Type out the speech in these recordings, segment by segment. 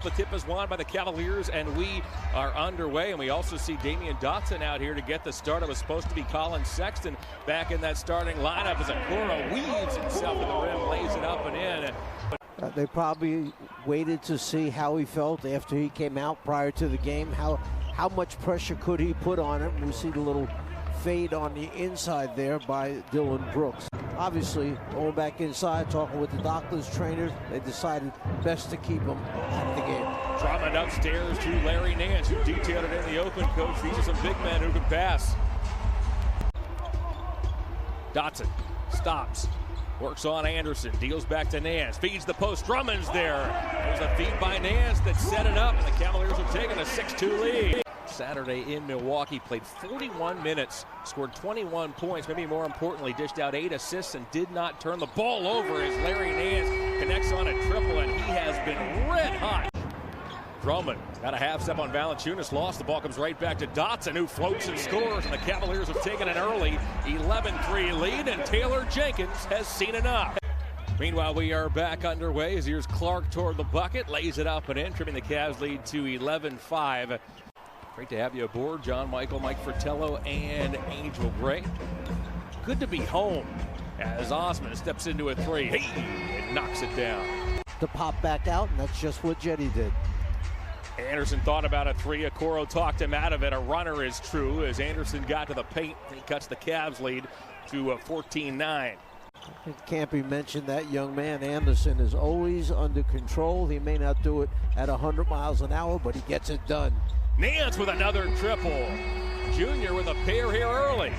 The tip is won by the Cavaliers, and we are underway. And we also see Damian Dotson out here to get the start. It was supposed to be Colin Sexton back in that starting lineup as Okoro weaves himself to the rim, lays it up and in. They probably waited to see how he felt after he came out prior to the game. How much pressure could he put on him? We see the little fade on the inside there by Dylan Brooks. Obviously, going back inside, talking with the doctors, trainers, they decided best to keep him out of the game. Drummond upstairs to Larry Nance, who detailed it in the open. Coach features some big men who can pass. Dotson stops, works on Anderson, deals back to Nance, feeds the post. Drummond's there. There's a feed by Nance that set it up, and the Cavaliers have taken a 6-2 lead. Saturday in Milwaukee, played 41 minutes, scored 21 points, maybe more importantly, dished out 8 assists and did not turn the ball over as Larry Nance connects on a triple, and he has been red hot. Drummond got a half step on Valanciunas, lost. The ball comes right back to Dotson, who floats and scores, and the Cavaliers have taken an early 11-3 lead, and Taylor Jenkins has seen enough. Meanwhile, we are back underway as here's Clark toward the bucket, lays it up and in, trimming the Cavs lead to 11-5. Great to have you aboard, John Michael, Mike Fratello, and Angel Gray. Good to be home as Osman steps into a three. Hey, it knocks it down. To pop back out, and that's just what Jetty did. Anderson thought about a three. Okoro talked him out of it. A runner is true as Anderson got to the paint. He cuts the Cavs lead to 14-9. It can't be mentioned that young man, Anderson, is always under control. He may not do it at 100 miles an hour, but he gets it done. Nance with another triple. Junior with a pair here early.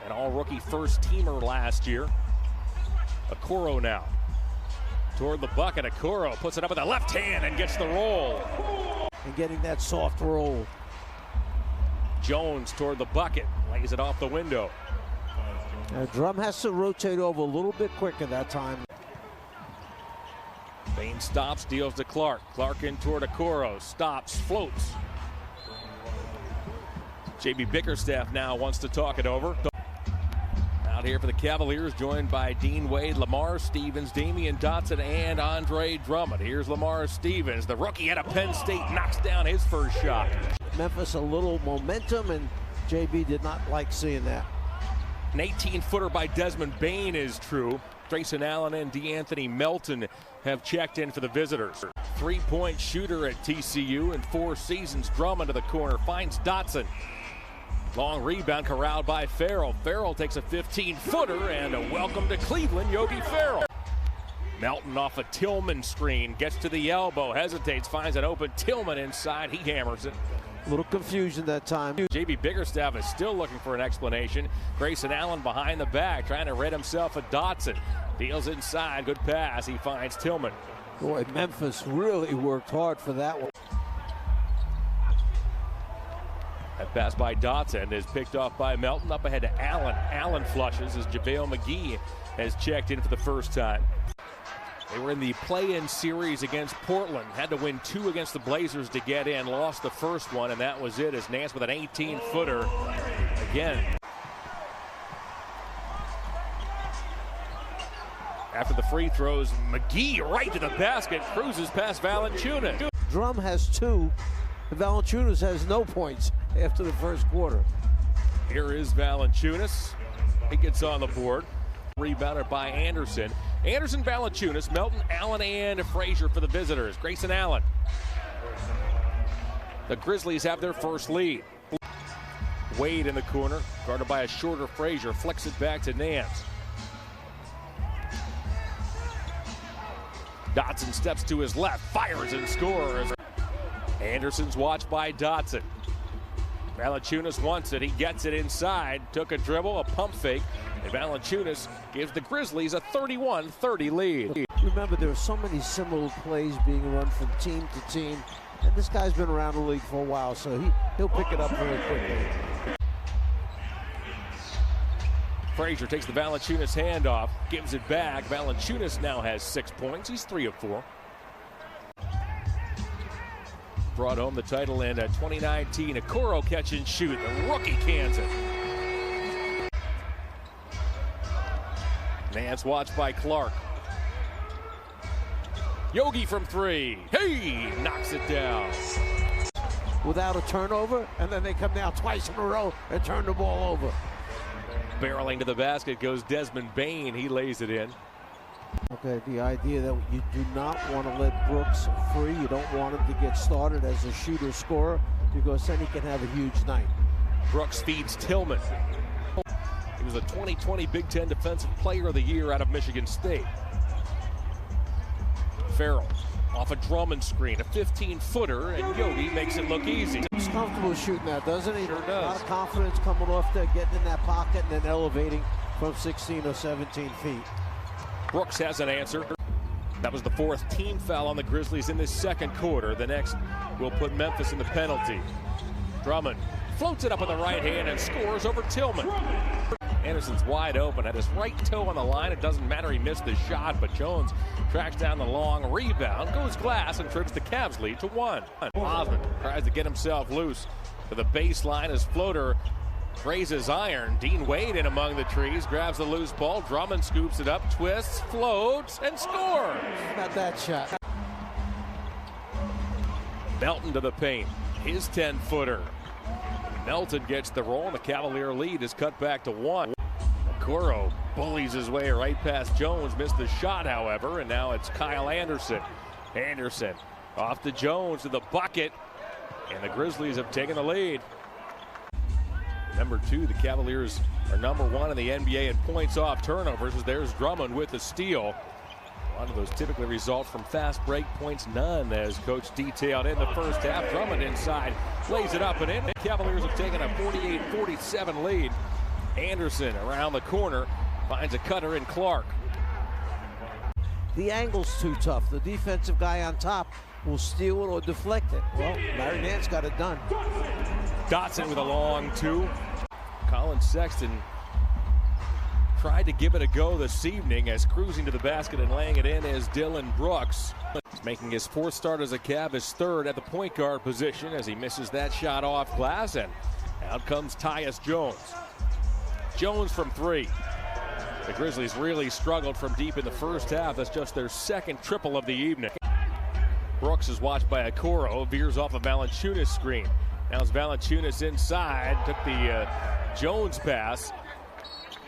An all-rookie first-teamer last year. Okoro now. Toward the bucket, Okoro puts it up with the left hand and gets the roll. And getting that soft roll. Jones toward the bucket, lays it off the window. Drum has to rotate over a little bit quicker that time. Bain stops, deals to Clark. Clark in toward Okoro, stops, floats. JB Bickerstaff now wants to talk it over. Out here for the Cavaliers, joined by Dean Wade, Lamar Stevens, Damian Dotson, and Andre Drummond. Here's Lamar Stevens, the rookie out of Penn State, knocks down his first shot. Memphis a little momentum, and JB did not like seeing that. An 18-footer by Desmond Bain is true. Grayson Allen and DeAnthony Melton have checked in for the visitors. Three-point shooter at TCU in 4 seasons. Drummond to the corner, finds Dotson. Long rebound corralled by Farrell. Farrell takes a 15-footer, and a welcome to Cleveland, Yogi Ferrell. Melton off a Tillman screen, gets to the elbow, hesitates, finds an open Tillman inside. He hammers it. A little confusion that time. JB Bickerstaff is still looking for an explanation. Grayson Allen behind the back, trying to rid himself of Dotson. Deals inside, good pass. He finds Tillman. Boy, Memphis really worked hard for that one. That pass by Dotson is picked off by Melton. Up ahead to Allen. Allen flushes as JaVale McGee has checked in for the first time. They were in the play-in series against Portland. Had to win 2 against the Blazers to get in. Lost the first one, and that was it as Nance with an 18-footer again. After the free throws, McGee right to the basket, cruises past Valanciunas. Drum has 2. Valanciunas has no points after the first quarter. Here is Valanciunas. He gets on the board. Rebounded by Anderson. Anderson, Valanciunas, Melton, Allen, and Frazier for the visitors. Grayson Allen. The Grizzlies have their first lead. Wade in the corner, guarded by a shorter Frazier. Flicks it back to Nance. Dotson steps to his left, fires and scores. Anderson's watched by Dotson. Valanciunas wants it. He gets it inside. Took a dribble, a pump fake, and Valanciunas gives the Grizzlies a 31-30 lead. Remember, there are so many similar plays being run from team to team, and this guy's been around the league for a while, so he'll pick it up very quickly. Frazier takes the Valanciunas handoff, gives it back. Valanciunas now has 6 points. He's 3 of 4. Brought home the title in 2019. Okoro catch and shoot. The rookie cans it. Nance watched by Clark. Yogi from three. Hey, knocks it down. Without a turnover, and then they come down twice in a row and turn the ball over. Barreling to the basket goes Desmond Bane. He lays it in. Okay, the idea that you do not want to let Brooks free. You don't want him to get started as a shooter-scorer because then he can have a huge night. Brooks feeds Tillman. He was a 2020 Big Ten Defensive Player of the Year out of Michigan State. Farrell off a Drummond screen, a 15-footer, and Yogi makes it look easy. He's comfortable shooting that, doesn't he? Sure does. A lot of confidence coming off there, getting in that pocket, and then elevating from 16 or 17 feet. Brooks has an answer. That was the fourth team foul on the Grizzlies in this second quarter. The next will put Memphis in the penalty. Drummond floats it up with the right hand and scores over Tillman. Anderson's wide open, had his right toe on the line. It doesn't matter, he missed the shot, but Jones tracks down the long rebound, goes glass, and trims the Cavs lead to 1. Osmond tries to get himself loose to the baseline. His floater grazes iron. Dean Wade in among the trees, grabs the loose ball. Drummond scoops it up, twists, floats, and scores. Not that shot. Melton to the paint, his 10-footer. Melton gets the roll, and the Cavalier lead is cut back to 1. Okoro bullies his way right past Jones, missed the shot, however, and now it's Kyle Anderson. Anderson off to Jones to the bucket, and the Grizzlies have taken the lead. Number 2, the Cavaliers are number 1 in the NBA in points off turnovers, as there's Drummond with the steal. A lot of those typically result from fast break points, none, as Coach detailed in the first half. Drummond inside, lays it up and in. The Cavaliers have taken a 48-47 lead. Anderson around the corner, finds a cutter in Clark. The angle's too tough. The defensive guy on top will steal it or deflect it. Well, Larry Nance got it done. Dotson with a long 2. Colin Sexton tried to give it a go this evening, as cruising to the basket and laying it in is Dylan Brooks. Making his 4th start as a Cav, his 3rd at the point guard position, as he misses that shot off glass, and out comes Tyus Jones. Jones from 3. The Grizzlies really struggled from deep in the first half. That's just their 2nd triple of the evening. Brooks is watched by Okoro, veers off a Valanciunas screen. Now it's Valanciunas inside, took the Jones pass.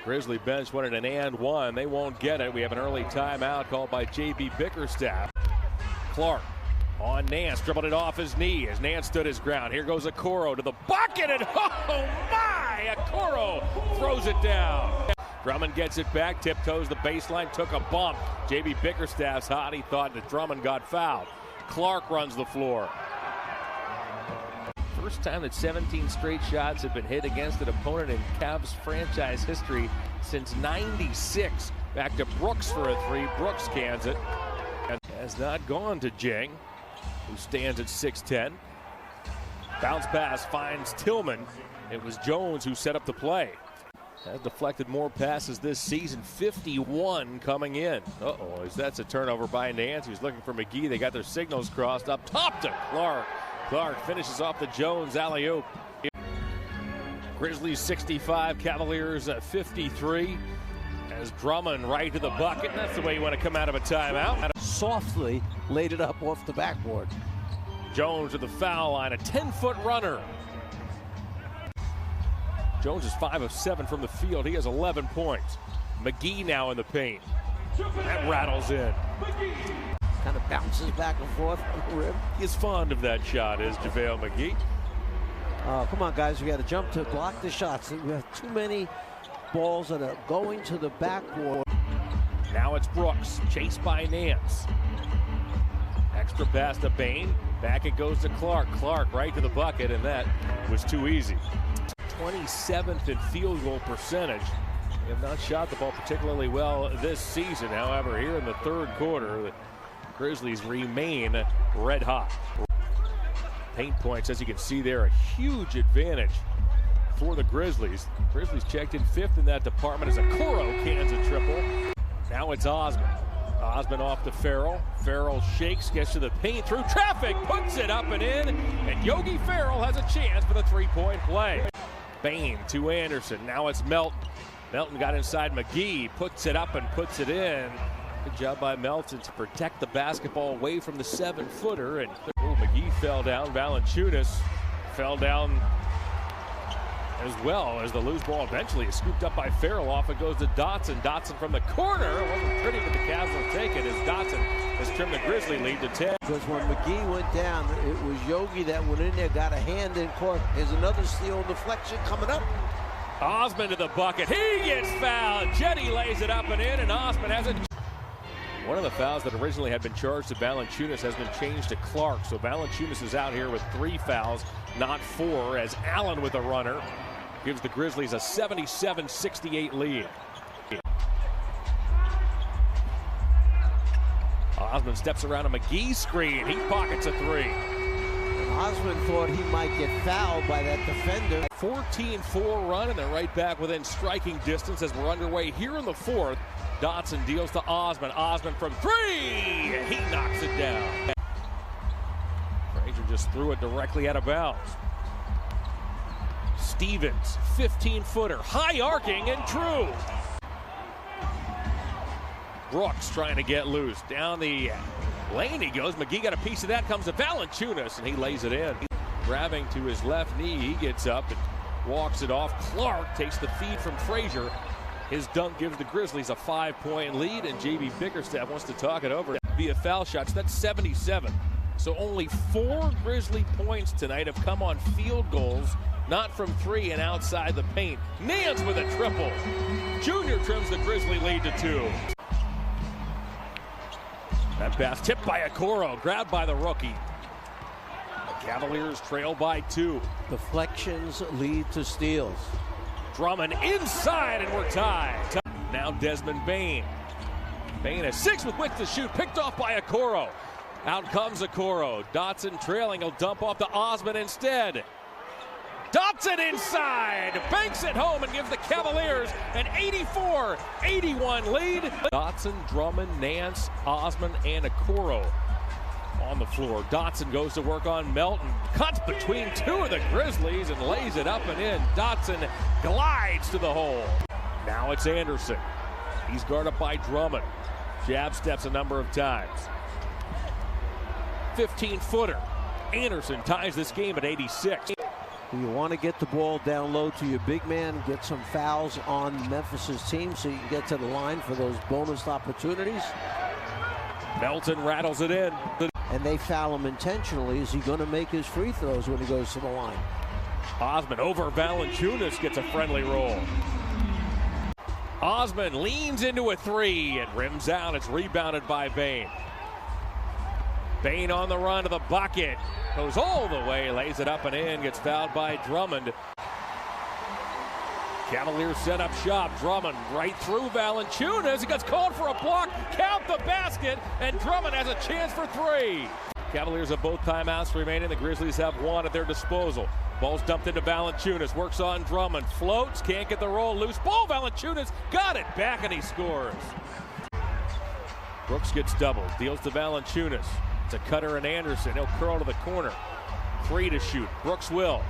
Grizzly bench wanted an and one. They won't get it. We have an early timeout called by J.B. Bickerstaff. Clark on Nance, dribbled it off his knee as Nance stood his ground. Here goes Okoro to the bucket, and oh my! Okoro throws it down. Drummond gets it back, tiptoes the baseline, took a bump. J.B. Bickerstaff's hot. He thought that Drummond got fouled. Clark runs the floor. First time that 17 straight shots have been hit against an opponent in Cavs franchise history since '96. Back to Brooks for a 3. Brooks cans it. And has not gone to Jang, who stands at 6'10". Bounce pass finds Tillman. It was Jones who set up the play. Has deflected more passes this season, 51 coming in. As that's a turnover by Nance. He was looking for McGee. They got their signals crossed. Up top to Clark. Clark finishes off the Jones alley-oop. Grizzlies 65, Cavaliers 53. As Drummond right to the bucket. And that's the way you want to come out of a timeout. Softly laid it up off the backboard. Jones with the foul line, a 10-foot runner. Jones is 5 of 7 from the field. He has 11 points. McGee now in the paint. That rattles in. Kind of bounces back and forth on the rim. He's fond of that shot, is JaVale McGee. Come on, guys. We got to jump to block the shots. We have too many balls that are going to the backboard. Now it's Brooks, chased by Nance. Extra pass to Bane. Back it goes to Clark. Clark right to the bucket, and that was too easy. 27th in field goal percentage. They have not shot the ball particularly well this season. However, here in the third quarter, the Grizzlies remain red hot. Paint points, as you can see there, a huge advantage for the Grizzlies. Grizzlies checked in 5th in that department as Okoro cans a triple. Now it's Osmond. Osmond off to Farrell. Farrell shakes, gets to the paint, through traffic, puts it up and in, and Yogi Ferrell has a chance for the 3-point play. Bane to Anderson. Now it's Melton. Melton got inside McGee, puts it up and puts it in. Good job by Melton to protect the basketball away from the 7-footer. And McGee fell down. Valanciunas fell down as well, as the loose ball eventually is scooped up by Farrell. Off it goes to Dotson. Dotson from the corner. It wasn't pretty, but the Cavs will take it as Dotson has trimmed the Grizzly lead to 10. Because when McGee went down, it was Yogi that went in there, got a hand in court. Here's another steal deflection coming up. Osman to the bucket. He gets fouled. Jetty lays it up and in, and Osman has it. One of the fouls that originally had been charged to Valanciunas has been changed to Clark. So Valanciunas is out here with 3 fouls, not 4, as Allen with a runner gives the Grizzlies a 77-68 lead. Osman steps around a McGee screen. He pockets a 3. Osman thought he might get fouled by that defender. 14-4 run, and they're right back within striking distance as we're underway here in the 4th. Dotson deals to Osman. Osman from 3. He knocks it down. Frazier just threw it directly out of bounds. Stevens, 15-footer, high arcing and true. Brooks trying to get loose. Down the lane he goes. McGee got a piece of that. Comes to Valanciunas, and he lays it in. Grabbing to his left knee, he gets up and walks it off. Clark takes the feed from Frazier. His dunk gives the Grizzlies a 5-point lead, and J.B. Bickerstaff wants to talk it over via foul shots. That's 77. So only 4 Grizzly points tonight have come on field goals, not from 3 and outside the paint. Nance with a triple. Junior trims the Grizzly lead to 2. That pass tipped by Okoro, grabbed by the rookie. The Cavaliers trail by 2. Deflections lead to steals. Drummond inside, and we're tied. Now Desmond Bane. Bane has 6 with width to shoot, picked off by Okoro. Out comes Okoro. Dotson trailing, he'll dump off to Osman instead. Dotson inside, banks it home and gives the Cavaliers an 84-81 lead. Dotson, Drummond, Nance, Osman, and Okoro on the floor. Dotson goes to work on Melton, cuts between 2 of the Grizzlies and lays it up and in. Dotson glides to the hole. Now it's Anderson. He's guarded by Drummond. Jab steps a number of times. 15-footer. Anderson ties this game at 86. You want to get the ball down low to your big man, get some fouls on Memphis's team so you can get to the line for those bonus opportunities. Melton rattles it in. And they foul him intentionally. Is he going to make his free throws when he goes to the line? Osman over Valanciunas gets a friendly roll. Osman leans into a 3 and rims out. It's rebounded by Bane. Bane on the run to the bucket. Goes all the way, lays it up and in, gets fouled by Drummond. Cavaliers set up shop. Drummond right through Valanciunas. He gets called for a block. Count the basket, and Drummond has a chance for 3. Cavaliers have both timeouts remaining. The Grizzlies have 1 at their disposal. Ball's dumped into Valanciunas. Works on Drummond. Floats. Can't get the roll. Loose ball. Valanciunas got it back, and he scores. Brooks gets doubled. Deals to Valanciunas. It's a Cutter and Anderson. He'll curl to the corner. 3 to shoot. Brooks will.